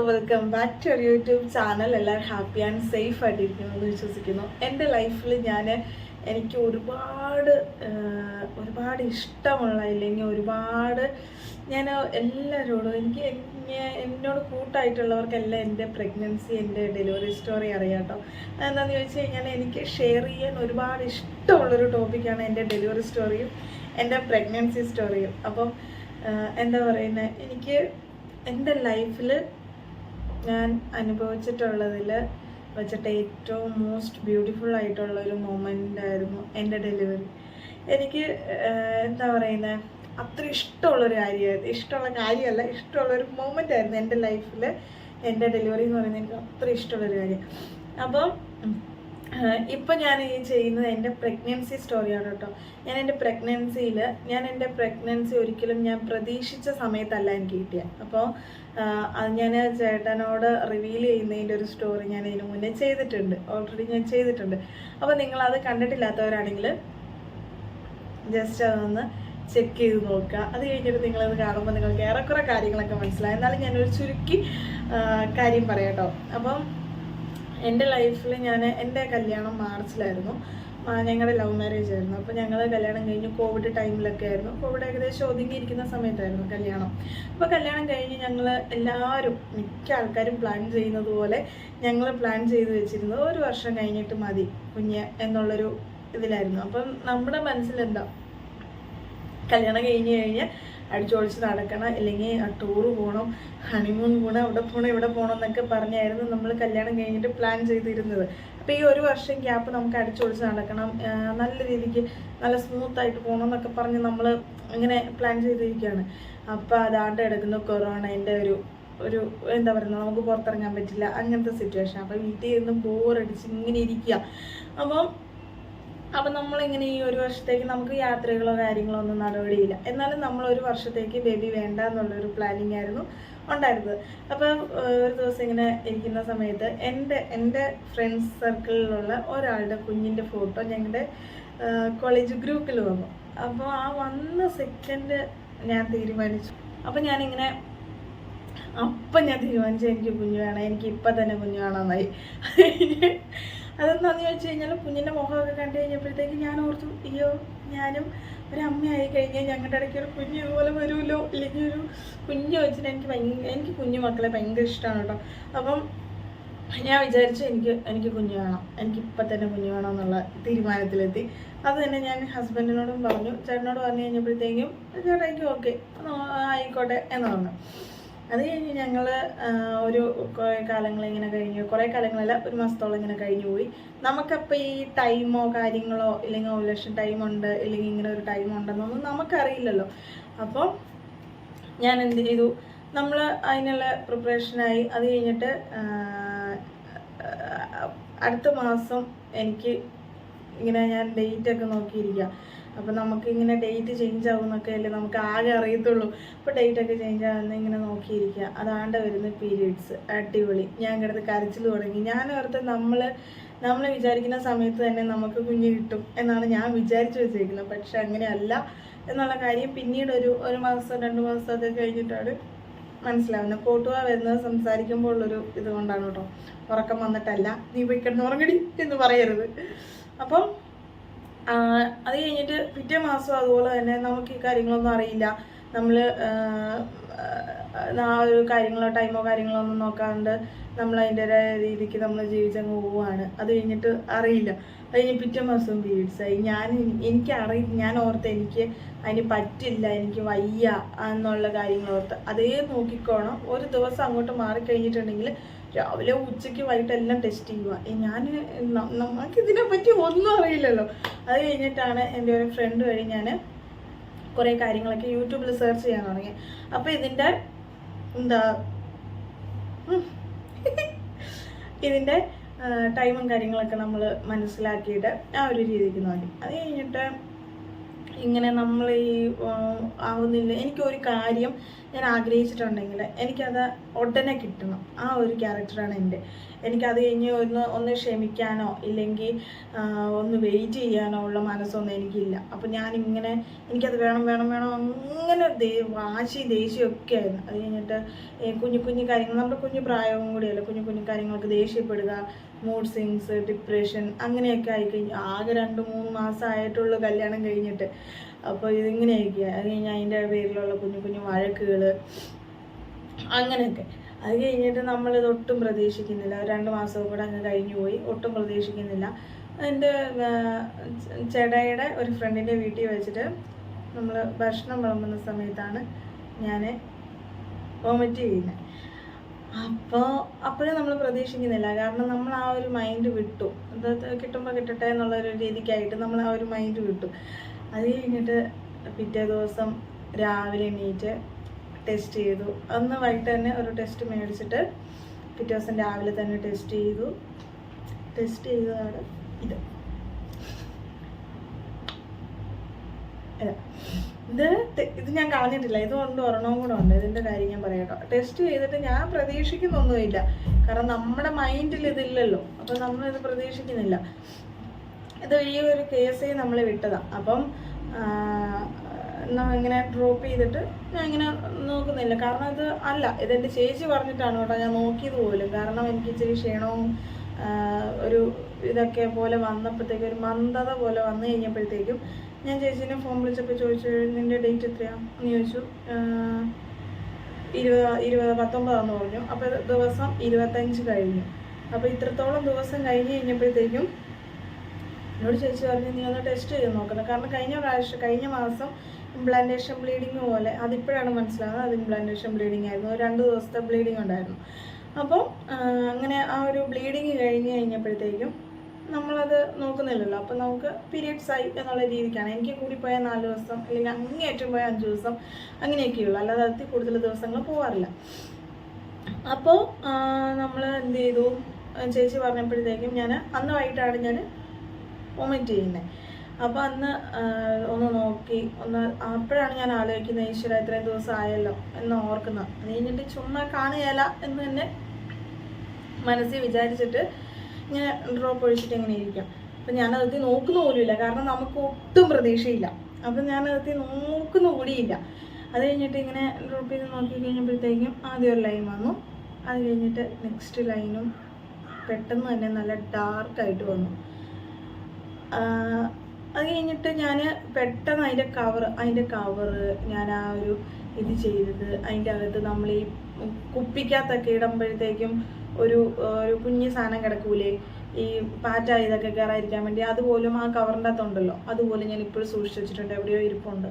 Welcome back to YouTube channel. എല്ലാവരും happy and safe ആയിട്ടിരിക്കുന്നു എന്ന് വിശ്വസിക്കുന്നു. എൻ്റെ ലൈഫിൽ എനിക്ക് ഒരുപാട് ഇഷ്ടമുള്ള, ഇല്ലെങ്കിൽ ഞാൻ എല്ലാവരോടും എന്നോട് കൂട്ടായിട്ടുള്ളവർക്കെല്ലാം എൻ്റെ പ്രഗ്നൻസി, എൻ്റെ ഡെലിവറി സ്റ്റോറി അറിയാം കേട്ടോ. എന്താണെന്ന് ചോദിച്ചു കഴിഞ്ഞാൽ എനിക്ക് ഷെയർ ചെയ്യാൻ ഒരുപാട് ഇഷ്ടമുള്ളൊരു ടോപ്പിക്കാണ് എൻ്റെ ഡെലിവറി സ്റ്റോറിയും എൻ്റെ പ്രഗ്നൻസി സ്റ്റോറിയും. അപ്പം എന്താ പറയുന്നത്, എനിക്ക് എൻ്റെ ലൈഫിൽ ഞാൻ അനുഭവിച്ചിട്ടുള്ളതിൽ വെച്ചിട്ട് ഏറ്റവും മോസ്റ്റ് ബ്യൂട്ടിഫുൾ ആയിട്ടുള്ളൊരു മൊമെൻ്റ് ആയിരുന്നു എൻ്റെ ഡെലിവറി. എനിക്ക് എന്താ പറയുന്നത്, അത്ര ഇഷ്ടമുള്ളൊരു കാര്യമായിരുന്നു. ഇഷ്ടമുള്ളൊരു മൊമെൻ്റ് ആയിരുന്നു എൻ്റെ ലൈഫിൽ. എൻ്റെ ഡെലിവറി എന്ന് പറയുന്നത് എനിക്ക് അത്ര ഇഷ്ടമുള്ളൊരു കാര്യം. അപ്പം ഇപ്പം ഞാൻ ഈ ചെയ്യുന്നത് എൻ്റെ പ്രഗ്നൻസി സ്റ്റോറിയാണ് കേട്ടോ. എൻ്റെ പ്രഗ്നൻസി ഒരിക്കലും ഞാൻ പ്രതീക്ഷിച്ച സമയത്തല്ല എനിക്ക് കിട്ടിയത്. അപ്പോൾ അത് ഞാൻ ചേട്ടനോട് റിവീൽ ചെയ്യുന്നതിൻ്റെ ഒരു സ്റ്റോറി ഞാൻ ഇതിനു മുന്നേ ഓൾറെഡി ഞാൻ ചെയ്തിട്ടുണ്ട്. അപ്പോൾ നിങ്ങളത് കണ്ടിട്ടില്ലാത്തവരാണെങ്കിൽ ജസ്റ്റ് അതൊന്ന് ചെക്ക് ചെയ്ത് നോക്കുക. അത് കഴിഞ്ഞിട്ട് നിങ്ങളത് കാണുമ്പോൾ നിങ്ങൾക്ക് ഏറെക്കുറെ കാര്യങ്ങളൊക്കെ മനസ്സിലായി. എന്നാലും ഞാനൊരു ചുരുക്കി കാര്യം പറയാം കേട്ടോ. അപ്പം എൻ്റെ ലൈഫിൽ എൻ്റെ കല്യാണം മാർച്ചിലായിരുന്നു. ഞങ്ങളുടെ ലവ് മാരേജ് ആയിരുന്നു. അപ്പോൾ ഞങ്ങൾ കല്യാണം കഴിഞ്ഞ് കോവിഡ് ടൈമിലൊക്കെ ആയിരുന്നു. കോവിഡ് ഏകദേശം ഒതുങ്ങിയിരിക്കുന്ന സമയത്തായിരുന്നു കല്യാണം. അപ്പോൾ കല്യാണം കഴിഞ്ഞ് ഞങ്ങൾ എല്ലാവരും, മിക്ക ആൾക്കാരും പ്ലാൻ ചെയ്യുന്നത് പോലെ ഞങ്ങൾ പ്ലാൻ ചെയ്ത് വെച്ചിരുന്നത് 1 വർഷം കഴിഞ്ഞിട്ട് മതി കുഞ്ഞ് എന്നുള്ളൊരു ഇതിലായിരുന്നു. അപ്പം നമ്മുടെ മനസ്സിലെന്താ, കല്യാണം കഴിഞ്ഞ് അടിച്ചൊളിച്ച് നടക്കണം, അല്ലെങ്കിൽ ടൂറ് പോകണം, ഹണിമൂൺ പോകണം, അവിടെ പോകണം, ഇവിടെ പോകണം എന്നൊക്കെ പറഞ്ഞായിരുന്നു നമ്മൾ കല്യാണം കഴിഞ്ഞിട്ട് പ്ലാൻ ചെയ്തിരുന്നത്. അപ്പോൾ ഈ 1 വർഷം ഗ്യാപ്പ് നമുക്ക് അടിച്ചൊളിച്ച് നടക്കണം, നല്ല രീതിക്ക് നല്ല സ്മൂത്തായിട്ട് പോകണം എന്നൊക്കെ പറഞ്ഞ് നമ്മൾ ഇങ്ങനെ പ്ലാൻ ചെയ്തിരിക്കുകയാണ്. അപ്പോൾ അതാണ്ട് എടുക്കുന്ന കൊറോണേൻ്റെ ഒരു എന്താ പറയുക, നമുക്ക് പുറത്തിറങ്ങാൻ പറ്റില്ല, അങ്ങനത്തെ സിറ്റുവേഷൻ. അപ്പോൾ വീട്ടിൽ നിന്ന് ബോറടിച്ച് ഇങ്ങനെ ഇരിക്കുക. അപ്പം നമ്മളിങ്ങനെ ഈ 1 വർഷത്തേക്ക് നമുക്ക് യാത്രകളോ കാര്യങ്ങളോ ഒന്നും നടപടിയില്ല. എന്നാലും നമ്മൾ 1 വർഷത്തേക്ക് ബേബി വേണ്ട എന്നുള്ളൊരു പ്ലാനിങ് ആയിരുന്നു ഉണ്ടായിരുന്നത്. അപ്പം ഒരു ദിവസം ഇങ്ങനെ ഇരിക്കുന്ന സമയത്ത് എൻ്റെ ഫ്രണ്ട്സ് സർക്കിളിലുള്ള ഒരാളുടെ കുഞ്ഞിൻ്റെ ഫോട്ടോ ഞങ്ങളുടെ കോളേജ് ഗ്രൂപ്പിൽ വന്നു. അപ്പോൾ ആ വന്ന സെക്കൻഡ് ഞാൻ തീരുമാനിച്ചു. അപ്പം ഞാൻ തീരുമാനിച്ചു എനിക്ക് കുഞ്ഞു വേണം, എനിക്ക് ഇപ്പം തന്നെ കുഞ്ഞു വേണമെന്നായി. അതെന്താണെന്ന് ചോദിച്ചു കഴിഞ്ഞാൽ കുഞ്ഞിൻ്റെ മുഖമൊക്കെ കണ്ടു കഴിഞ്ഞപ്പോഴത്തേക്ക് ഞാൻ ഓർത്തു, അയ്യോ ഞാനും ഒരമ്മയായി കഴിഞ്ഞാൽ ഞങ്ങളുടെ ഇടയ്ക്ക് ഒരു കുഞ്ഞ് ഇതുപോലെ വരുമല്ലോ, ഇല്ലെങ്കിൽ ഒരു കുഞ്ഞ് വെച്ചിട്ട് എനിക്ക് കുഞ്ഞു മക്കളെ ഭയങ്കര ഇഷ്ടമാണ് കേട്ടോ. അപ്പം ഞാൻ വിചാരിച്ചു എനിക്ക് കുഞ്ഞു വേണം, എനിക്കിപ്പം തന്നെ കുഞ്ഞു വേണം എന്നുള്ള തീരുമാനത്തിലെത്തി. അത് തന്നെ ഞാൻ ഹസ്ബൻഡിനോടും പറഞ്ഞു. ചേട്ടനോട് പറഞ്ഞു കഴിഞ്ഞപ്പോഴത്തേക്കും ചേട്ടായിക്ക് ഓക്കെ ആയിക്കോട്ടെ എന്ന് പറഞ്ഞു. അത് കഴിഞ്ഞ് ഞങ്ങൾ കുറേ കാലങ്ങളല്ല, 1 മാസത്തോളം ഇങ്ങനെ കഴിഞ്ഞു പോയി. നമുക്കപ്പോൾ ഈ ടൈമോ കാര്യങ്ങളോ ഇല്ലെങ്കിൽ ഓവുലേഷൻ ടൈമുണ്ട്, ഇല്ലെങ്കിൽ ഇങ്ങനെ ഒരു ടൈം ഉണ്ടെന്നൊന്നും നമുക്കറിയില്ലല്ലോ. അപ്പോൾ ഞാൻ എന്ത് ചെയ്തു, നമ്മൾ അതിനുള്ള പ്രിപ്പറേഷനായി. അത് കഴിഞ്ഞിട്ട് അടുത്ത മാസം എനിക്ക് ഇങ്ങനെ ഞാൻ ഡേറ്റൊക്കെ നോക്കിയിരിക്കുക. അപ്പോൾ നമുക്കിങ്ങനെ ഡേറ്റ് ചേഞ്ച് ആകുമെന്നൊക്കെ അല്ലേ നമുക്ക് ആകെ അറിയത്തുള്ളൂ. അപ്പോൾ ഡേറ്റൊക്കെ ചേഞ്ച് ആകുന്ന ഇങ്ങനെ നോക്കിയിരിക്കുക. അതാണ്ട് വരുന്ന പീരീഡ്സ് അടിപൊളി. ഞാൻ കിടന്ന് കരച്ചിൽ തുടങ്ങി. ഞാൻ ഓർത്ത് നമ്മൾ വിചാരിക്കുന്ന സമയത്ത് തന്നെ നമുക്ക് കുഞ്ഞ് കിട്ടും എന്നാണ് ഞാൻ വിചാരിച്ചു വെച്ചേക്കുന്നത്. പക്ഷെ അങ്ങനെയല്ല എന്നുള്ള കാര്യം പിന്നീട് ഒരു മാസം 2 മാസമൊക്കെ കഴിഞ്ഞിട്ടാണ് മനസ്സിലാവുന്നത്. കോട്ടുക വരുന്നത് സംസാരിക്കുമ്പോൾ ഉള്ളൊരു ഇതുകൊണ്ടാണ് കേട്ടോ. ഉറക്കം വന്നിട്ടല്ല, നീ പോയി കിടന്ന് ഉറങ്ങടി എന്ന് പറയരുത്. അപ്പം അത് കഴിഞ്ഞിട്ട് പിറ്റേ മാസം അതുപോലെ തന്നെ നമുക്ക് ഈ കാര്യങ്ങളൊന്നും അറിയില്ല. നമ്മൾ ആ ഒരു ടൈമോ കാര്യങ്ങളോ ഒന്നും നോക്കാണ്ട് നമ്മൾ അതിൻ്റെതായ രീതിക്ക് നമ്മൾ ജീവിച്ചങ്ങ് പോവുകയാണ്. അത് കഴിഞ്ഞിട്ട് അറിയില്ല. അത് കഴിഞ്ഞ് പിറ്റേ മാസം പീരീഡ്സായി. ഞാൻ ഓർത്ത് എനിക്ക് അതിന് പറ്റില്ല, എനിക്ക് വയ്യ എന്നുള്ള കാര്യങ്ങൾ ഓർത്ത് അതേ നോക്കിക്കോണം. ഒരു ദിവസം അങ്ങോട്ട് മാറിക്കഴിഞ്ഞിട്ടുണ്ടെങ്കിൽ രാവിലെ ഉച്ചയ്ക്ക് വൈകിട്ടെല്ലാം ടെസ്റ്റ് ചെയ്യുക. നമുക്കിതിനെപ്പറ്റി ഒന്നും അറിയില്ലല്ലോ. അത് കഴിഞ്ഞിട്ടാണ് എൻ്റെ ഒരു ഫ്രണ്ട് വഴി ഞാൻ കുറേ കാര്യങ്ങളൊക്കെ യൂട്യൂബിൽ സെർച്ച് ചെയ്യാൻ തുടങ്ങി. അപ്പോൾ ഇതിൻ്റെ ടൈമും കാര്യങ്ങളൊക്കെ നമ്മൾ മനസ്സിലാക്കിയിട്ട് ആ ഒരു രീതിക്ക് നോക്കി. അത് കഴിഞ്ഞിട്ട് ഇങ്ങനെ നമ്മൾ ഈ ആവുന്നില്ല. എനിക്കൊരു കാര്യം ഞാൻ ആഗ്രഹിച്ചിട്ടുണ്ടെങ്കിൽ എനിക്കത് ഉടനെ കിട്ടണം. ആ ഒരു ക്യാരക്ടറാണ് എൻ്റെ. എനിക്കത് കഴിഞ്ഞ് ഒന്ന് ക്ഷമിക്കാനോ ഇല്ലെങ്കിൽ ഒന്ന് വെയിറ്റ് ചെയ്യാനോ ഉള്ള മനസ്സൊന്നും എനിക്കില്ല. അപ്പോൾ ഞാനിങ്ങനെ എനിക്കത് വേണം വേണം വേണം അങ്ങനെ വാശി ദേഷ്യമൊക്കെ ആയിരുന്നു. അത് കഴിഞ്ഞിട്ട് കുഞ്ഞു കുഞ്ഞു കാര്യങ്ങൾ, നമ്മുടെ കുഞ്ഞു പ്രായവും കൂടിയല്ല, കുഞ്ഞു കുഞ്ഞു കാര്യങ്ങൾക്ക് ദേഷ്യപ്പെടുക, മൂഡ് സ്വിങ്സ്, ഡിപ്രഷൻ അങ്ങനെയൊക്കെ ആയിക്കഴിഞ്ഞു. ആകെ 2-3 മാസമായിട്ടുള്ളൂ കല്യാണം കഴിഞ്ഞിട്ട്. അപ്പോൾ ഇതിങ്ങനെയൊക്കെയാണ്. അത് കഴിഞ്ഞ് അതിൻ്റെ പേരിലുള്ള കുഞ്ഞു കുഞ്ഞു വഴക്കുകൾ അങ്ങനെയൊക്കെ. അത് കഴിഞ്ഞിട്ട് നമ്മളിത് ഒട്ടും പ്രതീക്ഷിക്കുന്നില്ല. 2 മാസവും കൂടെ അങ്ങ് കഴിഞ്ഞു പോയി. ഒട്ടും പ്രതീക്ഷിക്കുന്നില്ല. എൻ്റെ ചേട്ടായിയുടെ ഒരു ഫ്രണ്ടിൻ്റെ വീട്ടിൽ വെച്ചിട്ട് നമ്മൾ ഭക്ഷണം വിളമ്പുന്ന സമയത്താണ് ഞാൻ വോമിറ്റ് ചെയ്യുന്നത്. അപ്പോഴും നമ്മൾ പ്രതീക്ഷിക്കുന്നില്ല. കാരണം നമ്മൾ ആ ഒരു മൈൻഡ് വിട്ടു. അത് കിട്ടുമ്പോൾ കിട്ടട്ടെ എന്നുള്ളൊരു രീതിക്കായിട്ട് നമ്മൾ ആ ഒരു മൈൻഡ് വിട്ടു. അത് കഴിഞ്ഞിട്ട് പിറ്റേ ദിവസം രാവിലെ എണീറ്റ് ടെസ്റ്റ് ചെയ്തു. അന്ന് വൈകിട്ട് തന്നെ ഒരു ടെസ്റ്റ് മേടിച്ചിട്ട് പിറ്റേ ദിവസം രാവിലെ തന്നെ ടെസ്റ്റ് ചെയ്തതാണ് ഇത് ഞാൻ കളഞ്ഞിട്ടില്ല. ഇതുകൊണ്ട് ഒരെണ്ണവും കൂടെ ഉണ്ട്. ഇതിൻ്റെ കാര്യം ഞാൻ പറയാട്ടോ. ടെസ്റ്റ് ചെയ്തിട്ട് ഞാൻ പ്രതീക്ഷിക്കുന്നൊന്നുമില്ല. കാരണം നമ്മുടെ മൈൻഡിൽ ഇതില്ലല്ലോ. അപ്പം നമ്മളിത് പ്രതീക്ഷിക്കുന്നില്ല. ഇത് ഈ ഒരു കേസേ നമ്മൾ വിട്ടതാണ്. അപ്പം ഇങ്ങനെ ഡ്രോപ്പ് ചെയ്തിട്ട് ഞാൻ ഇങ്ങനെ നോക്കുന്നില്ല. കാരണം ഇത് അല്ല, ഇതെൻ്റെ ചേച്ചി പറഞ്ഞിട്ടാണ് കേട്ടോ ഞാൻ നോക്കിയത് പോലും. കാരണം എനിക്ക് ഇച്ചിരി ക്ഷീണവും ഒരു ഇതൊക്കെ പോലെ വന്നപ്പോഴത്തേക്കും, ഒരു മന്ദത പോലെ വന്നു കഴിഞ്ഞപ്പോഴത്തേക്കും ഞാൻ ചേച്ചീനെ ഫോൺ വിളിച്ചപ്പോൾ ചോദിച്ചു, നിൻ്റെ ഡേറ്റ് എത്രയാണെന്ന് ചോദിച്ചു. 19 പറഞ്ഞു. അപ്പോൾ ദിവസം 25 കഴിഞ്ഞു. അപ്പോൾ ഇത്രത്തോളം ദിവസം കഴിഞ്ഞപ്പോഴത്തേക്കും എന്നോട് ചേച്ചി പറഞ്ഞു, നീ ഒന്ന് ടെസ്റ്റ് ചെയ്ത് നോക്കുന്നത്. കാരണം കഴിഞ്ഞ മാസം ഇംപ്ലാന്റേഷൻ ബ്ലീഡിങ് പോലെ, അതിപ്പോഴാണ് മനസ്സിലാകുന്നത് അത് ഇംപ്ലാന്റേഷൻ ബ്ലീഡിങ് ആയിരുന്നു. 2 ദിവസത്തെ ബ്ലീഡിങ് ഉണ്ടായിരുന്നു. അപ്പോൾ അങ്ങനെ ആ ഒരു ബ്ലീഡിങ് കഴിഞ്ഞപ്പോഴത്തേക്കും നമ്മളത് നോക്കുന്നില്ലല്ലോ. അപ്പോൾ നമുക്ക് പീരിയഡ്സ് ആയി എന്നുള്ള രീതിക്കാണ്. എനിക്ക് കൂടിപ്പോയാൽ 4 ദിവസം, അല്ലെങ്കിൽ അങ്ങേയറ്റം പോയാൽ 5 ദിവസം അങ്ങനെയൊക്കെയുള്ളൂ. അല്ലാതെ അതിൽ കൂടുതൽ ദിവസങ്ങൾ പോകാറില്ല. അപ്പോൾ നമ്മൾ എന്ത് ചെയ്തു, ചേച്ചി പറഞ്ഞപ്പോഴത്തേക്കും ഞാൻ അന്ന് വൈകിട്ടാണ് ഞാൻ വോമിറ്റ് ചെയ്യുന്നത്. അപ്പോൾ അന്ന് ഒന്ന് നോക്കി, അപ്പോഴാണ് ഞാൻ ആലോചിക്കുന്നത്, ഈശ്വര ഇത്രയും ദിവസം ആയല്ലോ എന്ന് ഓർക്കുന്നത്. അത് കഴിഞ്ഞിട്ട് ചുമ്മാ കാണുകയില്ല എന്ന് തന്നെ മനസ്സിൽ വിചാരിച്ചിട്ട് ഇങ്ങനെ ഡ്രോപ്പ് ഒഴിച്ചിട്ട് എങ്ങനെ ഇരിക്കാം. അപ്പം ഞാനതെത്തി നോക്കുന്ന പോലുമില്ല. കാരണം നമുക്ക് ഒട്ടും പ്രതീക്ഷയില്ല. അപ്പം ഞാനതെത്തി നോക്കുന്ന കൂടിയില്ല. അത് കഴിഞ്ഞിട്ട് ഇങ്ങനെ ഡ്രോപ്പ് ചെയ്ത് നോക്കി കഴിഞ്ഞപ്പോഴത്തേക്കും ആദ്യം ഒരു ലൈൻ വന്നു. അത് കഴിഞ്ഞിട്ട് നെക്സ്റ്റ് ലൈനും പെട്ടെന്ന് തന്നെ നല്ല ഡാർക്കായിട്ട് വന്നു. അത് കഴിഞ്ഞിട്ട് ഞാൻ പെട്ടെന്ന് അതിൻ്റെ കവറ് ഞാൻ ആ ഒരു ഇത് ചെയ്തത്, അതിൻ്റെ അകത്ത് നമ്മൾ ഈ കുപ്പിക്കകത്തൊക്കെ ഇടുമ്പോഴത്തേക്കും ഒരു കുഞ്ഞ് സാധനം കിടക്കൂലേ, ഈ പാറ്റ ഇതൊക്കെ കയറാതിരിക്കാൻ വേണ്ടി, അതുപോലും ആ കവറിൻ്റെ അകത്തുണ്ടല്ലോ, അതുപോലെ ഞാൻ ഇപ്പോഴും സൂക്ഷിച്ച് വെച്ചിട്ടുണ്ട്. എവിടെയോ ഇരിപ്പുണ്ട്.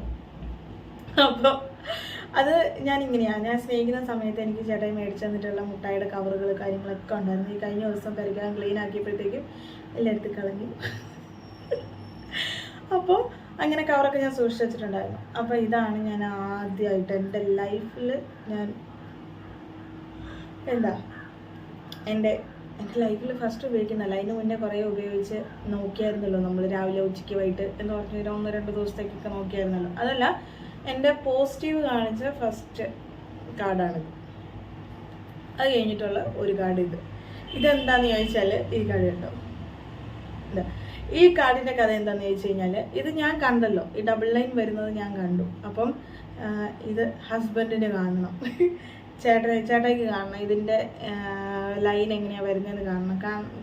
അപ്പോൾ അത് ഞാനിങ്ങനെയാണ്, ഞാൻ സ്നേഹിക്കുന്ന സമയത്ത് എനിക്ക് ചേട്ടായി മേടിച്ചു തന്നിട്ടുള്ള മുട്ടായിയുടെ കവറുകൾ കാര്യങ്ങളൊക്കെ ഉണ്ടായിരുന്നു. ഈ കഴിഞ്ഞ ദിവസം പെരക്കാൻ ക്ലീൻ ആക്കിയപ്പോഴത്തേക്കും എല്ലായിടത്തും കളഞ്ഞു. അപ്പോൾ അങ്ങനെ കവറൊക്കെ ഞാൻ സൂക്ഷിച്ച് വെച്ചിട്ടുണ്ടായിരുന്നു. അപ്പോൾ ഇതാണ് ഞാൻ ആദ്യമായിട്ട് എൻ്റെ ലൈഫിൽ ഞാൻ എൻ്റെ ലൈഫിൽ ഫസ്റ്റ് ഉപയോഗിക്കുന്നതല്ല. അതിന് മുന്നേ കുറേ ഉപയോഗിച്ച് നോക്കിയായിരുന്നല്ലോ നമ്മൾ, രാവിലെ ഉച്ചയ്ക്ക് വൈകിട്ട് എന്ന് പറഞ്ഞ് 1-2 ദിവസത്തേക്കൊക്കെ നോക്കിയായിരുന്നല്ലോ. അതല്ല, എൻ്റെ പോസിറ്റീവ് കാണിച്ച ഫസ്റ്റ് കാർഡാണിത്. അത് കഴിഞ്ഞിട്ടുള്ള ഒരു കാർഡ് ഇതെന്താണെന്ന് ചോദിച്ചാൽ, ഈ കാർഡ് കേട്ടോ, ഈ കാർഡിൻ്റെ കഥ എന്താണെന്ന് ചോദിച്ചു കഴിഞ്ഞാൽ, ഇത് ഞാൻ കണ്ടല്ലോ, ഈ ഡബിൾ ലൈൻ വരുന്നത് ഞാൻ കണ്ടു. അപ്പം ഇത് ഹസ്ബൻഡിന് കാണണം, ചേട്ടായിക്ക് കാണണം, ഇതിൻ്റെ ലൈൻ എങ്ങനെയാണ് വരുന്നതെന്ന് കാണണം.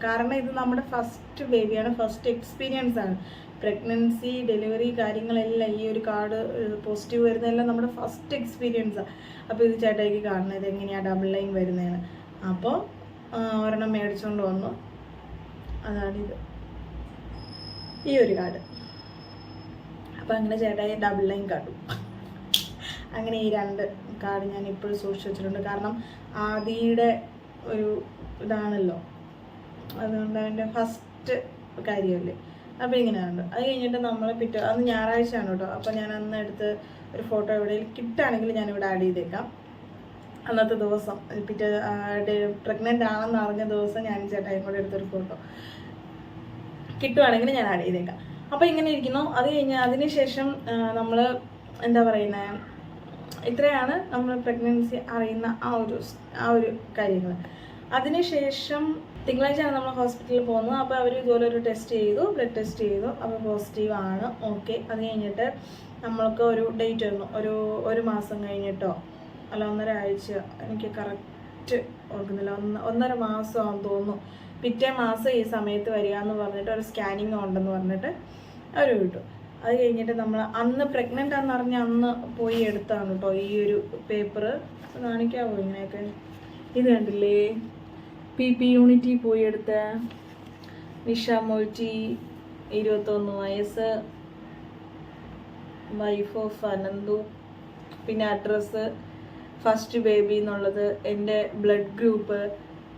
കാരണം ഇത് നമ്മുടെ ഫസ്റ്റ് ബേബിയാണ്, ഫസ്റ്റ് എക്സ്പീരിയൻസ് ആണ്. പ്രഗ്നൻസി, ഡെലിവറി കാര്യങ്ങളെല്ലാം ഈ ഒരു കാർഡ് പോസിറ്റീവ് വരുന്നതെല്ലാം നമ്മുടെ ഫസ്റ്റ് എക്സ്പീരിയൻസാണ്. അപ്പോൾ ഇത് ചേട്ടായിക്ക് കാണണം, ഇതെങ്ങനെയാണ് ഡബിൾ ലൈൻ വരുന്നതെന്ന്. അപ്പോൾ ഒരെണ്ണം മേടിച്ചുകൊണ്ട് വന്നു. അതാണിത്, ഈ ഒരു കാർഡ്. അപ്പോൾ അങ്ങനെ ചേട്ടായി ഡബിൾ ലൈൻ കാർഡും. അങ്ങനെ ഈ 2 കാർഡ് ഞാൻ ഇപ്പോഴും സൂക്ഷിച്ച് വെച്ചിട്ടുണ്ട്. കാരണം ആദിയുടെ ഒരു ഇതാണല്ലോ, അതുകൊണ്ട് അതിൻ്റെ ഫസ്റ്റ് കാര്യമല്ലേ. അപ്പോൾ ഇങ്ങനെയാണ്. അത് കഴിഞ്ഞിട്ട് നമ്മൾ അന്ന് ഞായറാഴ്ചയാണ് കേട്ടോ. അപ്പോൾ ഞാൻ അന്ന് എടുത്ത് ഒരു ഫോട്ടോ എവിടെയും കിട്ടുകയാണെങ്കിൽ ഞാനിവിടെ ആഡ് ചെയ്തേക്കാം. അന്നത്തെ ദിവസം പ്രഗ്നൻ്റ് ആണെന്ന് അറിഞ്ഞ ദിവസം ഞാൻ ചേട്ടായും കൂടെ എടുത്തൊരു ഫോട്ടോ കിട്ടുവാണെങ്കിൽ ഞാൻ ആഡ് ചെയ്തേക്കാം. അപ്പോൾ ഇങ്ങനെ ഇരിക്കുന്നു. അത് കഴിഞ്ഞ് അതിനുശേഷം നമ്മൾ എന്താ പറയുന്നത്, ഇത്രയാണ് നമ്മൾ പ്രഗ്നൻസി അറിയുന്ന ആ ഒരു കാര്യങ്ങൾ. അതിനുശേഷം തിങ്കളാഴ്ചയാണ് നമ്മൾ ഹോസ്പിറ്റലിൽ പോകുന്നത്. അപ്പോൾ അവർ ഇതുപോലെ ഒരു ടെസ്റ്റ് ചെയ്തു, ബ്ലഡ് ടെസ്റ്റ് ചെയ്തു. അപ്പോൾ പോസിറ്റീവ് ആണ്. ഓക്കെ. അത് കഴിഞ്ഞിട്ട് നമ്മൾക്ക് ഒരു ഡേറ്റ് വന്നു, ഒരു മാസം കഴിഞ്ഞിട്ടോ അല്ല 1.5 ആഴ്ച, എനിക്ക് കറക്റ്റ് ഓർക്കുന്നില്ല, 1.5 മാസമാണെന്ന് തോന്നുന്നു. പിറ്റേ മാസം ഈ സമയത്ത് വരിക എന്ന് പറഞ്ഞിട്ട് ഒരു സ്കാനിങ് ഉണ്ടെന്ന് പറഞ്ഞിട്ട് അവർ വിട്ടു. അത് കഴിഞ്ഞിട്ട് നമ്മൾ അന്ന് പ്രഗ്നൻ്റ് ആണെന്ന് അറിഞ്ഞ് അന്ന് പോയി എടുത്താണ് കേട്ടോ ഈ ഒരു പേപ്പർ. കാണിക്കാമോ ഇങ്ങനെയൊക്കെ? ഇത് കണ്ടില്ലേ, PP യൂണിറ്റിൽ പോയി എടുത്ത നിഷ മൊയ്റ്റി, 21 വയസ്സ്, വൈഫ് ഓഫ് അനന്തു, പിന്നെ അഡ്രസ്സ്, ഫസ്റ്റ് ബേബി എന്നുള്ളത്, എൻ്റെ ബ്ലഡ് ഗ്രൂപ്പ്,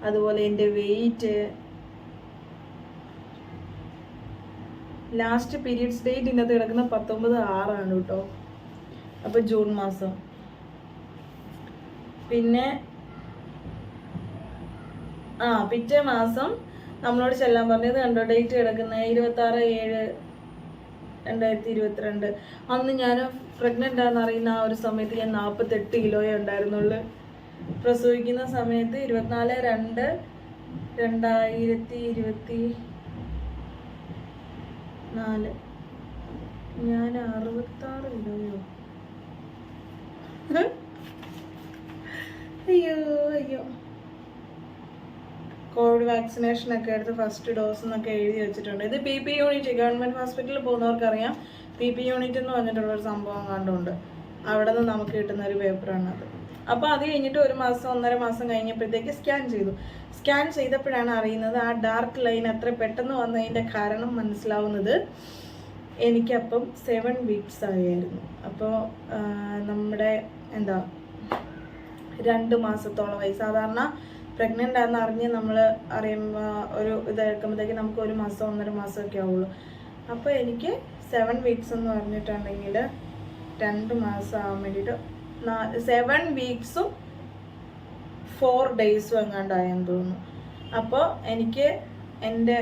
അതുപോലെ എൻ്റെ വെയിറ്റ്, ലാസ്റ്റ് പീരിയഡ്സ് ഡേറ്റ് ഇന്നത്തെ കിടക്കുന്ന 19/6 കേട്ടോ. അപ്പോൾ ജൂൺ മാസം. പിന്നെ പിറ്റേ മാസം നമ്മളോട് ചെല്ലാൻ പറഞ്ഞത് കണ്ടോ, ഡേറ്റ് കിടക്കുന്ന 26/7/2022. അന്ന് ഞാൻ പ്രഗ്നൻ്റ് ആണെന്ന് അറിയുന്ന ആ ഒരു സമയത്ത് ഞാൻ 48 കിലോയേ ഉണ്ടായിരുന്നുള്ളൂ. പ്രസവിക്കുന്ന സമയത്ത് 24/2/2024 ഞാൻ 66 കിലോയോ. അയ്യോ. കോവിഡ് വാക്സിനേഷനൊക്കെ എടുത്ത് ഫസ്റ്റ് ഡോസ് എന്നൊക്കെ എഴുതി വെച്ചിട്ടുണ്ട്. ഇത് PP യൂണിറ്റ്, ഗവൺമെൻറ് ഹോസ്പിറ്റലിൽ പോകുന്നവർക്കറിയാം. PP യൂണിറ്റ് എന്ന് പറഞ്ഞിട്ടുള്ളൊരു സംഭവം കണ്ടുണ്ട്. അവിടെ നിന്ന് നമുക്ക് കിട്ടുന്ന ഒരു പേപ്പറാണത്. അപ്പോൾ അത് കഴിഞ്ഞിട്ട് 1 മാസം 1.5 മാസം കഴിഞ്ഞപ്പോഴത്തേക്ക് സ്കാൻ ചെയ്തു. സ്കാൻ ചെയ്തപ്പോഴാണ് അറിയുന്നത് ആ ഡാർക്ക് ലൈൻ അത്ര പെട്ടെന്ന് വന്നതിൻ്റെ കാരണം മനസ്സിലാവുന്നത്. എനിക്കപ്പം 7 വീക്സ് ആയിരുന്നു. അപ്പോൾ നമ്മുടെ 2 മാസത്തോളമായി. സാധാരണ പ്രഗ്നൻ്റ് ആണെന്ന് അറിഞ്ഞ് നമ്മൾ അറിയുമ്പോൾ ഒരു ഇതെടുക്കുമ്പോഴത്തേക്ക് നമുക്ക് 1 മാസം 1.5 മാസമൊക്കെ ആവുള്ളൂ. അപ്പോൾ എനിക്ക് 7 വീക്സ് എന്ന് പറഞ്ഞിട്ടുണ്ടെങ്കിൽ 2 മാസം ആവാൻ വേണ്ടിയിട്ട് 7 വീക്സും 4 ഡേയ്സും എങ്ങാണ്ടായെന്ന് തോന്നുന്നു. അപ്പോൾ എനിക്ക് എൻ്റെ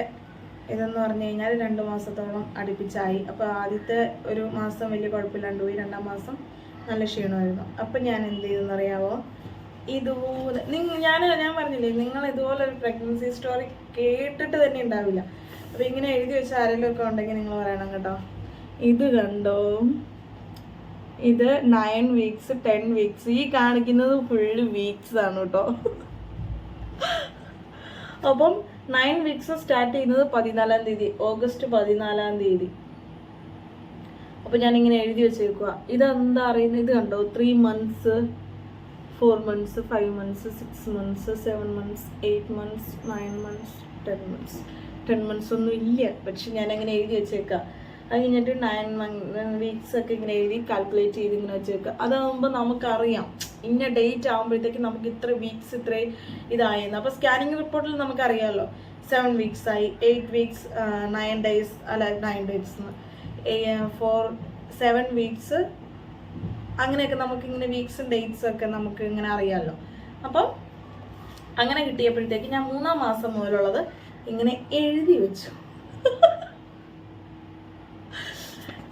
ഇതെന്ന് പറഞ്ഞു കഴിഞ്ഞാൽ 2 മാസത്തോളം അടുപ്പിച്ചായി. അപ്പോൾ ആദ്യത്തെ 1 മാസം വലിയ കുഴപ്പമില്ലാണ്ട് പോയി, 2-ാം മാസം നല്ല ക്ഷീണമായിരുന്നു. അപ്പം ഞാൻ എന്ത് ചെയ്തെന്നറിയാമോ, ഇതുപോലെ ഞാൻ പറഞ്ഞില്ലേ, നിങ്ങൾ ഇതുപോലെ ഒരു പ്രഗ്നൻസി സ്റ്റോറി കേട്ടിട്ട് തന്നെ ഉണ്ടാവില്ല. അപ്പോൾ ഇങ്ങനെ എഴുതി വെച്ച ആരെങ്കിലും ഒക്കെ ഉണ്ടെങ്കിൽ നിങ്ങൾ പറയണം കേട്ടോ. ഇത് കണ്ടോ, ഇത് 9 വീക്സ് 10 വീക്സ്, ഈ കാണിക്കുന്നത് ഫുള്ള് വീക്സ് ആണ് കേട്ടോ. അപ്പം 9 വീക്സ് സ്റ്റാർട്ട് ചെയ്യുന്നത് 14-ാം തീയതി, ഓഗസ്റ്റ് 14-ാം തീയതി. അപ്പോൾ ഞാനിങ്ങനെ എഴുതി വെച്ചേക്കുക. ഇതെന്താ അറിയുന്നത്, ഇത് കണ്ടോ, 3 months 4 months 5 months 6 months 7 months 8 months 9 months 10 months 10 months ഒന്നും ഇല്ല, പക്ഷെ ഞാനങ്ങനെ എഴുതി വെച്ചേക്കാം. അത് കഴിഞ്ഞിട്ട് 9 വീക്സ് ഒക്കെ ഇങ്ങനെ എഴുതി കാൽക്കുലേറ്റ് ചെയ്ത് ഇങ്ങനെ വെച്ചേക്കുക. അതാകുമ്പോൾ നമുക്കറിയാം ഇന്ന ഡേറ്റ് ആകുമ്പോഴത്തേക്ക് നമുക്ക് ഇത്ര വീക്സ് ഇത്രയും ഇതായെന്ന്. അപ്പോൾ സ്കാനിങ് റിപ്പോർട്ടിൽ നമുക്കറിയാമല്ലോ 7 വീക്സ് ആയി, 8 വീക്സ് 9 ഡേയ്സ് അല്ല 9 ഡേയ്സ് 7 വീക്സ് അങ്ങനെയൊക്കെ നമുക്കിങ്ങനെ വീക്സും ഡേറ്റ്സും ഒക്കെ നമുക്ക് ഇങ്ങനെ അറിയാമല്ലോ. അപ്പം അങ്ങനെ കിട്ടിയപ്പോഴത്തേക്ക് ഞാൻ 3-ാം മാസം മുതലുള്ളത് ഇങ്ങനെ എഴുതി വെച്ചു.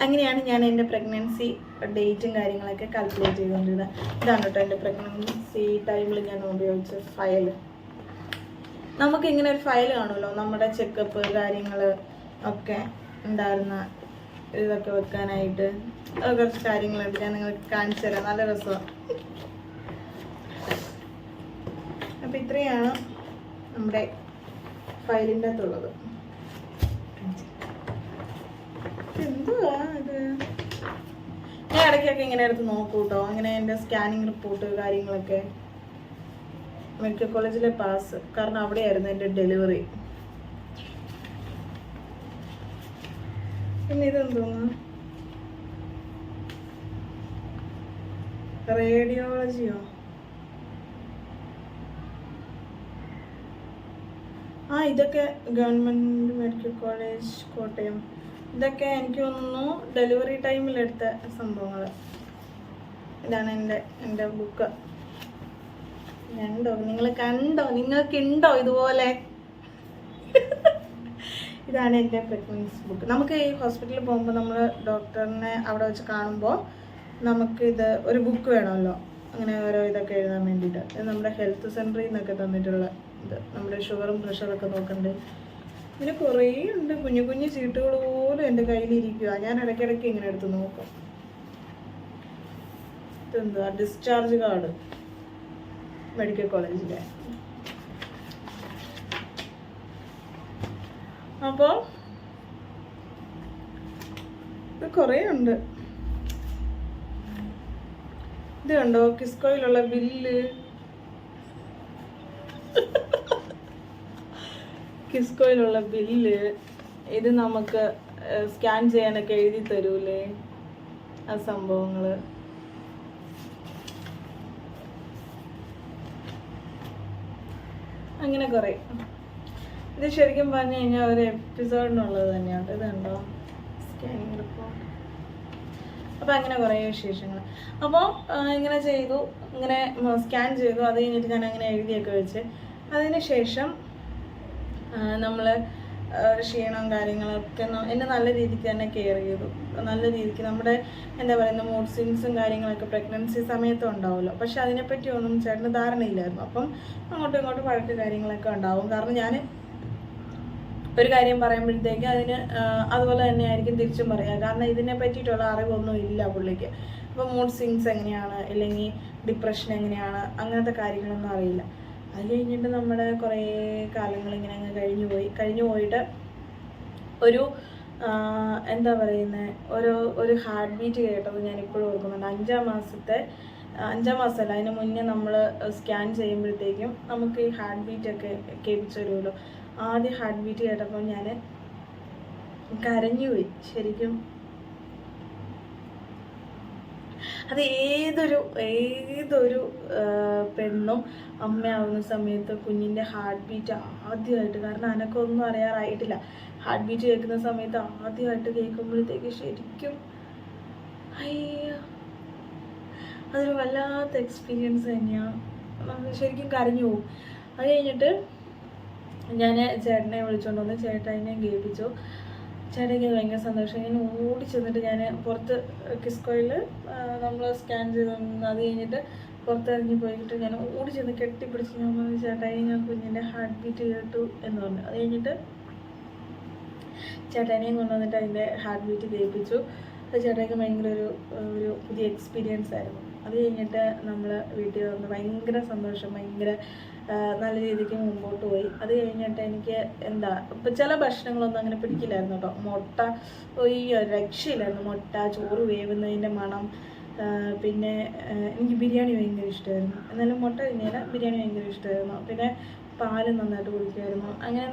അങ്ങനെയാണ് ഞാൻ എൻ്റെ പ്രഗ്നൻസി ഡേറ്റും കാര്യങ്ങളൊക്കെ കാൽക്കുലേറ്റ് ചെയ്തുകൊണ്ടിരുന്നത്. ഇതാണ് കേട്ടോ എൻ്റെ പ്രഗ്നൻസി ടൈമിൽ ഞാൻ ഉപയോഗിച്ച ഫയൽ. നമുക്കിങ്ങനെ ഒരു ഫയൽ കാണുമല്ലോ, നമ്മുടെ ചെക്കപ്പ് കാര്യങ്ങൾ ഒക്കെ ഉണ്ടായിരുന്ന ഇതൊക്കെ വെക്കാനായിട്ട്. അത് കുറച്ച് കാര്യങ്ങളുണ്ട്, ഞാൻ നിങ്ങൾക്ക് കാണിച്ചു തരാം, നല്ല രസമാണ്. അപ്പം ഇത്രയാണ് നമ്മുടെ ഫയലിൻ്റെ അകത്തുള്ളത്. എന്തുവാ ഇത്? ഞാൻ ഇടയ്ക്കൊക്കെ ഇങ്ങനെ എടുത്ത് നോക്കൂ കേട്ടോ, അങ്ങനെ എൻ്റെ സ്കാനിങ് റിപ്പോർട്ട് കാര്യങ്ങളൊക്കെ. മെഡിക്കൽ കോളേജിലെ പാസ്, കാരണം അവിടെയായിരുന്നു എൻ്റെ ഡെലിവറി. പിന്നെ ഇതെന്തോന്ന്, റേഡിയോളജിയോ? ഇതൊക്കെ ഗവൺമെൻറ് മെഡിക്കൽ കോളേജ് കോട്ടയം. ഇതൊക്കെ എനിക്ക് തോന്നുന്നു ഡെലിവറി ടൈമിലെടുത്ത സംഭവങ്ങൾ. ഇതാണ് എൻ്റെ ബുക്ക്. കണ്ടോ, നിങ്ങൾ കണ്ടോ, നിങ്ങൾക്കുണ്ടോ ഇതുപോലെ? ഇതാണ് എൻ്റെ പ്രഗ്നൻസി ബുക്ക്. നമുക്ക് ഈ ഹോസ്പിറ്റലിൽ പോകുമ്പോൾ നമ്മൾ ഡോക്ടറിനെ അവിടെ വെച്ച് കാണുമ്പോൾ നമുക്കിത് ഒരു ബുക്ക് വേണമല്ലോ, അങ്ങനെ ഓരോ ഇതൊക്കെ എഴുതാൻ വേണ്ടിയിട്ട്. ഇത് നമ്മുടെ ഹെൽത്ത് സെൻറ്ററിൽ നിന്നൊക്കെ തന്നിട്ടുള്ള ഇത്. നമ്മുടെ ഷുഗറും പ്രഷറൊക്കെ നോക്കണ്ടേ. ഇങ്ങനെ കുറേ ഉണ്ട്, കുഞ്ഞു കുഞ്ഞു ചീട്ടുകൾ പോലും എൻ്റെ കയ്യിലിരിക്കുക. ഞാൻ ഇടയ്ക്കിടയ്ക്ക് ഇങ്ങനെ എടുത്ത് നോക്കും. ഇതെന്താ, ഡിസ്ചാർജ് കാർഡ് മെഡിക്കൽ കോളേജിലെ. അപ്പോൾ ഇത് കുറേ ഉണ്ട്. ഇത് കണ്ടോ, കിസ്കോയിലുള്ള ബില്ല്. കിസ്കോയിലുള്ള ബില്ല് ഇത് നമുക്ക് സ്കാൻ ചെയ്യാനൊക്കെ എഴുതി തരൂലേ, ആ സംഭവങ്ങള്. അങ്ങനെ കുറേ. ഇത് ശരിക്കും പറഞ്ഞു കഴിഞ്ഞാൽ ഒരു എപ്പിസോഡിനുള്ളത് തന്നെയാണ്. ഇത് കണ്ടോ, സ്കാനിങ് റിപ്പോർട്ട്. അപ്പോൾ അങ്ങനെ കുറേ വിശേഷങ്ങൾ. അപ്പോൾ ഇങ്ങനെ ചെയ്തു, ഇങ്ങനെ സ്കാൻ ചെയ്തു. അത് കഴിഞ്ഞിട്ട് ഞാൻ അങ്ങനെ എഴുതിയൊക്കെ വെച്ച് അതിന് ശേഷം നമ്മൾ ക്ഷീണവും കാര്യങ്ങളൊക്കെ എന്നെ നല്ല രീതിക്ക് തന്നെ കെയർ ചെയ്തു. നല്ല രീതിക്ക് നമ്മുടെ എന്താ പറയുന്ന മൂഡ് സ്വിങ്സും കാര്യങ്ങളൊക്കെ പ്രഗ്നൻസി സമയത്തും ഉണ്ടാവുമല്ലോ. പക്ഷെ അതിനെപ്പറ്റി ഒന്നും ചേട്ടന് ധാരണയില്ലായിരുന്നു. അപ്പം അങ്ങോട്ടും ഇങ്ങോട്ടും വഴക്ക് കാര്യങ്ങളൊക്കെ ഉണ്ടാവും. കാരണം ഞാൻ ഒരു കാര്യം പറയുമ്പോഴത്തേക്ക് അതിന് അതുപോലെ തന്നെ ആയിരിക്കും തിരിച്ചും പറയുക. കാരണം ഇതിനെ പറ്റിയിട്ടുള്ള അറിവൊന്നും ഇല്ല പുള്ളിക്ക്. അപ്പോൾ മൂഡ് സ്വിങ്സ് എങ്ങനെയാണ്, അല്ലെങ്കിൽ ഡിപ്രഷൻ എങ്ങനെയാണ്, അങ്ങനത്തെ കാര്യങ്ങളൊന്നും അറിയില്ല. അത് കഴിഞ്ഞിട്ട് നമ്മുടെ കുറേ കാലങ്ങൾ ഇങ്ങനെ അങ്ങ് കഴിഞ്ഞു പോയിട്ട് ഒരു എന്താ പറയുന്നത്, ഒരു ഹാർട്ട് ബീറ്റ് കേട്ടത് ഞാനിപ്പോഴും ഓർക്കുന്നുണ്ട്. 5-ാം മാസമല്ല, അതിന് മുന്നേ നമ്മൾ സ്കാൻ ചെയ്യുമ്പോഴത്തേക്കും നമുക്ക് ഈ ഹാർട്ട് ബീറ്റൊക്കെ കേൾപ്പിച്ചു തരുമല്ലോ. ആദ്യം ഹാർട്ട് ബീറ്റ് കേട്ടപ്പോൾ ഞാൻ കരഞ്ഞുപോയി ശരിക്കും. അത് ഏതൊരു പെണ്ണും അമ്മയാവുന്ന സമയത്ത് കുഞ്ഞിൻ്റെ ഹാർട്ട് ബീറ്റ് ആദ്യമായിട്ട്, കാരണം അനക്കൊന്നും അറിയാറായിട്ടില്ല, ഹാർട്ട് ബീറ്റ് കേൾക്കുന്ന സമയത്ത് ആദ്യമായിട്ട് കേൾക്കുമ്പോഴത്തേക്ക് ശരിക്കും അയ്യോ അതൊരു വല്ലാത്ത എക്സ്പീരിയൻസ് തന്നെയാണ്. ശരിക്കും കരഞ്ഞു പോകും. അത് കഴിഞ്ഞിട്ട് ഞാൻ ചേട്ടനെ വിളിച്ചുകൊണ്ട് വന്ന് ചേട്ടനെ കേൾപ്പിച്ചു. ചേട്ടയ്ക്ക് ഭയങ്കര സന്തോഷം. ഞാൻ ഓടി ചെന്നിട്ട് ഞാൻ പുറത്ത് കിസ്കോയിൽ നമ്മൾ സ്കാൻ ചെയ്ത് അത് കഴിഞ്ഞിട്ട് പുറത്തിറങ്ങി പോയിട്ട് ഞാൻ ഓടി ചെന്ന് കെട്ടിപ്പിടിച്ച് ഞാൻ പറഞ്ഞു, ചേട്ടായി ഞാൻ കുഞ്ഞിൻ്റെ ഹാർട്ട് ബീറ്റ് കേട്ടു എന്ന് പറഞ്ഞു. അത് കഴിഞ്ഞിട്ട് ചേട്ടനെയും കൊണ്ടുവന്നിട്ട് അതിൻ്റെ ഹാർട്ട് ബീറ്റ് കേൾപ്പിച്ചു. അത് ചേട്ടായിക്ക് ഭയങ്കര ഒരു പുതിയ എക്സ്പീരിയൻസ് ആയിരുന്നു. അത് കഴിഞ്ഞിട്ട് നമ്മൾ വീട്ടിൽ വന്ന് ഭയങ്കര സന്തോഷം, ഭയങ്കര നല്ല രീതിക്ക് മുമ്പോട്ട് പോയി. അത് കഴിഞ്ഞിട്ട് എനിക്ക് ഇപ്പം ചില ഭക്ഷണങ്ങളൊന്നും അങ്ങനെ പിടിക്കില്ലായിരുന്നു കേട്ടോ. മുട്ട ഈ രക്ഷയില്ലായിരുന്നു. മുട്ട, ചോറ് വേവുന്നതിൻ്റെ മണം, പിന്നെ എനിക്ക് ബിരിയാണി ഭയങ്കര ഇഷ്ടമായിരുന്നു. എന്നാലും മുട്ട തിന്നില്ല, ബിരിയാണി ഭയങ്കര ഇഷ്ടമായിരുന്നു. പിന്നെ പാല് നന്നായിട്ട് കുടിക്കുമായിരുന്നു. അങ്ങനെ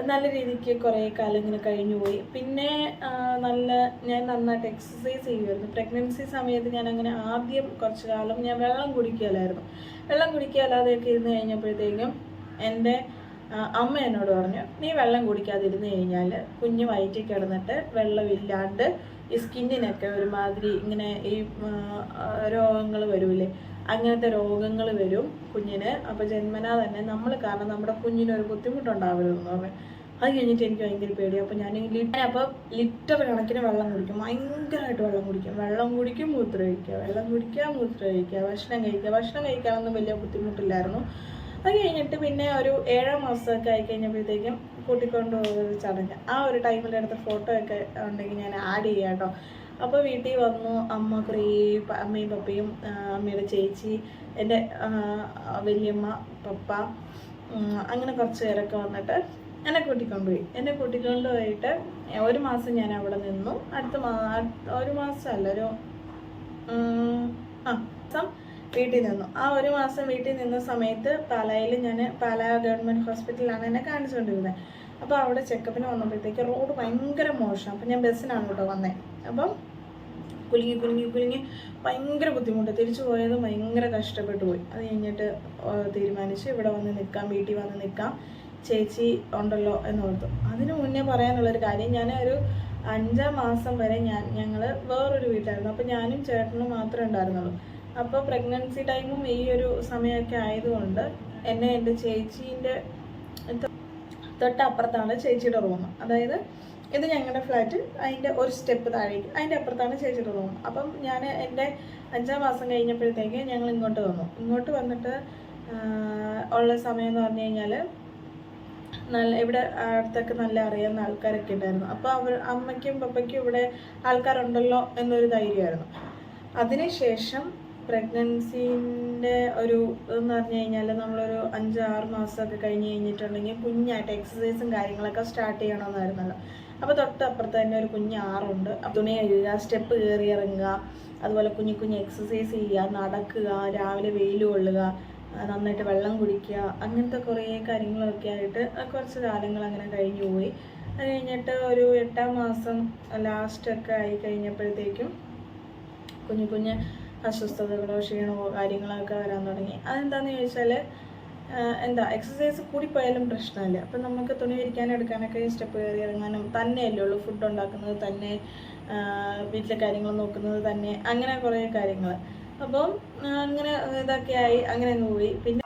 നല്ല രീതിക്ക് കുറേ കാലം ഇങ്ങനെ കഴിഞ്ഞു പോയി. പിന്നെ ഞാൻ നന്നായിട്ട് എക്സസൈസ് ചെയ്യുമായിരുന്നു. പ്രഗ്നൻസി സമയത്ത് ഞാൻ അങ്ങനെ ആദ്യം കുറച്ച് കാലം ഞാൻ വെള്ളം കുടിക്കാതെയൊക്കെ ഇരുന്ന് കഴിഞ്ഞപ്പോഴത്തേക്കും എൻ്റെ അമ്മ എന്നോട് പറഞ്ഞു, നീ വെള്ളം കുടിക്കാതിരുന്ന് കഴിഞ്ഞാൽ കുഞ്ഞ് വയറ്റിൽ കിടന്നിട്ട് വെള്ളമില്ലാണ്ട് ഈ സ്കിന്നിനൊക്കെ ഒരുമാതിരി ഇങ്ങനെ ഈ രോഗങ്ങൾ വരൂലേ, അങ്ങനത്തെ രോഗങ്ങൾ വരും കുഞ്ഞിന്. അപ്പോൾ ജന്മനാ തന്നെ നമ്മൾ കാരണം നമ്മുടെ കുഞ്ഞിനൊരു ബുദ്ധിമുട്ടുണ്ടാവരുതെന്ന് പറഞ്ഞു. അത് കഴിഞ്ഞിട്ട് എനിക്ക് ഭയങ്കര പേടി. അപ്പോൾ ഞാൻ ലിറ്റർ കണക്കിന് വെള്ളം കുടിക്കും, ഭയങ്കരമായിട്ട് വെള്ളം കുടിക്കും, മൂത്രമൊഴിക്കുക, ഭക്ഷണം കഴിക്കാനൊന്നും വലിയ ബുദ്ധിമുട്ടില്ലായിരുന്നു. അത് കഴിഞ്ഞിട്ട് പിന്നെ ഒരു 7-ാം മാസമൊക്കെ ആയിക്കഴിഞ്ഞപ്പോഴത്തേക്കും കൂട്ടിക്കൊണ്ട് പോകുന്ന ചടങ്ങ്. ആ ഒരു ടൈമിൽ എടുത്ത ഫോട്ടോ ഒക്കെ ഉണ്ടെങ്കിൽ ഞാൻ ആഡ് ചെയ്യാം കേട്ടോ. അപ്പോൾ വീട്ടിൽ വന്നു അമ്മ അമ്മയും പപ്പയും, അമ്മയുടെ ചേച്ചി, എൻ്റെ വലിയമ്മ, പപ്പ, അങ്ങനെ കുറച്ച് പേരൊക്കെ വന്നിട്ട് എന്നെ കൂട്ടിക്കൊണ്ടുപോയിട്ട് 1 മാസം ഞാൻ അവിടെ നിന്നു. ഒരു മാസം വീട്ടിൽ നിന്നു. ആ 1 മാസം വീട്ടിൽ നിന്ന സമയത്ത് പാലാ ഗവൺമെൻറ് ഹോസ്പിറ്റലിലാണ് എന്നെ കാണിച്ചുകൊണ്ടിരുന്നത്. അപ്പോൾ അവിടെ ചെക്കപ്പിന് വന്നപ്പോഴത്തേക്ക് റോഡ് ഭയങ്കര മോശം. അപ്പം ഞാൻ ബസ്സിനാണ് കേട്ടോ വന്നത്. അപ്പം കുലുങ്ങി ഭയങ്കര ബുദ്ധിമുട്ട്. തിരിച്ചു പോയത് ഭയങ്കര കഷ്ടപ്പെട്ടു പോയി. അത് കഴിഞ്ഞിട്ട് തീരുമാനിച്ച് ഇവിടെ വന്ന് നിൽക്കാം, വീട്ടിൽ വന്ന് നിൽക്കാം, ചേച്ചി ഉണ്ടല്ലോ എന്ന് ഓർത്തു. അതിന് മുന്നേ പറയാനുള്ളൊരു കാര്യം, ഞാൻ ഒരു 5-ാം മാസം വരെ ഞങ്ങൾ വേറൊരു വീട്ടിലായിരുന്നു. അപ്പോൾ ഞാനും ചേട്ടനും മാത്രമേ ഉണ്ടായിരുന്നുള്ളൂ. അപ്പോൾ പ്രഗ്നൻസി ടൈമും ഈ ഒരു സമയമൊക്കെ ആയതുകൊണ്ട് എന്നെ എൻ്റെ ചേച്ചീൻ്റെ തൊട്ടപ്പുറത്താണ് ചേച്ചിയുടെ റൂം. അതായത് ഇത് ഞങ്ങളുടെ ഫ്ലാറ്റ്, അതിൻ്റെ ഒരു സ്റ്റെപ്പ് താഴേക്ക്, അതിൻ്റെ അപ്പുറത്താണ് ചേച്ചിയുടെ റൂം. അപ്പം ഞാൻ എൻ്റെ 5-ാം മാസം കഴിഞ്ഞപ്പോഴത്തേക്ക് ഞങ്ങൾ ഇങ്ങോട്ട് വന്നു. ഇങ്ങോട്ട് വന്നിട്ട് ഉള്ള സമയം എന്ന് പറഞ്ഞു കഴിഞ്ഞാൽ നല്ല ഇവിടെ അടുത്തൊക്കെ നല്ല അറിയാവുന്ന ആൾക്കാരൊക്കെ ഉണ്ടായിരുന്നു. അപ്പോൾ അമ്മയ്ക്കും പപ്പയ്ക്കും ഇവിടെ ആൾക്കാരുണ്ടല്ലോ എന്നൊരു ധൈര്യമായിരുന്നു. അതിനുശേഷം പ്രഗ്നൻസീൻ്റെ ഒരു ഇതെന്ന് പറഞ്ഞു കഴിഞ്ഞാൽ നമ്മളൊരു 5-6 മാസമൊക്കെ കഴിഞ്ഞ് കഴിഞ്ഞിട്ടുണ്ടെങ്കിൽ കുഞ്ഞായിട്ട് എക്സസൈസും കാര്യങ്ങളൊക്കെ സ്റ്റാർട്ട് ചെയ്യണമെന്നായിരുന്നല്ലോ. അപ്പോൾ തൊട്ടപ്പുറത്ത് തന്നെ ഒരു കുഞ്ഞാറുണ്ട്. തുണി കഴുകുക, സ്റ്റെപ്പ് കയറി ഇറങ്ങുക, അതുപോലെ കുഞ്ഞു കുഞ്ഞ് എക്സസൈസ് ചെയ്യുക, നടക്കുക, രാവിലെ വെയിൽ കൊള്ളുക, നന്നായിട്ട് വെള്ളം കുടിക്കുക, അങ്ങനത്തെ കുറേ കാര്യങ്ങളൊക്കെ ആയിട്ട് കുറച്ച് കാലങ്ങൾ അങ്ങനെ കഴിഞ്ഞു പോയി. അത് കഴിഞ്ഞിട്ട് ഒരു 8-ാം മാസം ലാസ്റ്റൊക്കെ ആയി കഴിഞ്ഞപ്പോഴത്തേക്കും കുഞ്ഞു കുഞ്ഞ് അസ്വസ്ഥതകളോ ക്ഷീണമോ കാര്യങ്ങളൊക്കെ വരാൻ തുടങ്ങി. അതെന്താണെന്ന് ചോദിച്ചാൽ എക്സസൈസ് കൂടിപ്പോയാലും പ്രശ്നമില്ല. അപ്പം നമുക്ക് തുണി വിരിക്കാനെടുക്കാനൊക്കെ സ്റ്റെപ്പ് കയറി ഇറങ്ങാനും തന്നെയല്ലേ ഉള്ളൂ, ഫുഡ് ഉണ്ടാക്കുന്നത് തന്നെ, വീട്ടിലെ കാര്യങ്ങൾ നോക്കുന്നത് തന്നെ, അങ്ങനെ കുറേ കാര്യങ്ങൾ. അപ്പം അങ്ങനെ ഇതൊക്കെ ആയി അങ്ങനെ അങ്ങ് പോയി. പിന്നെ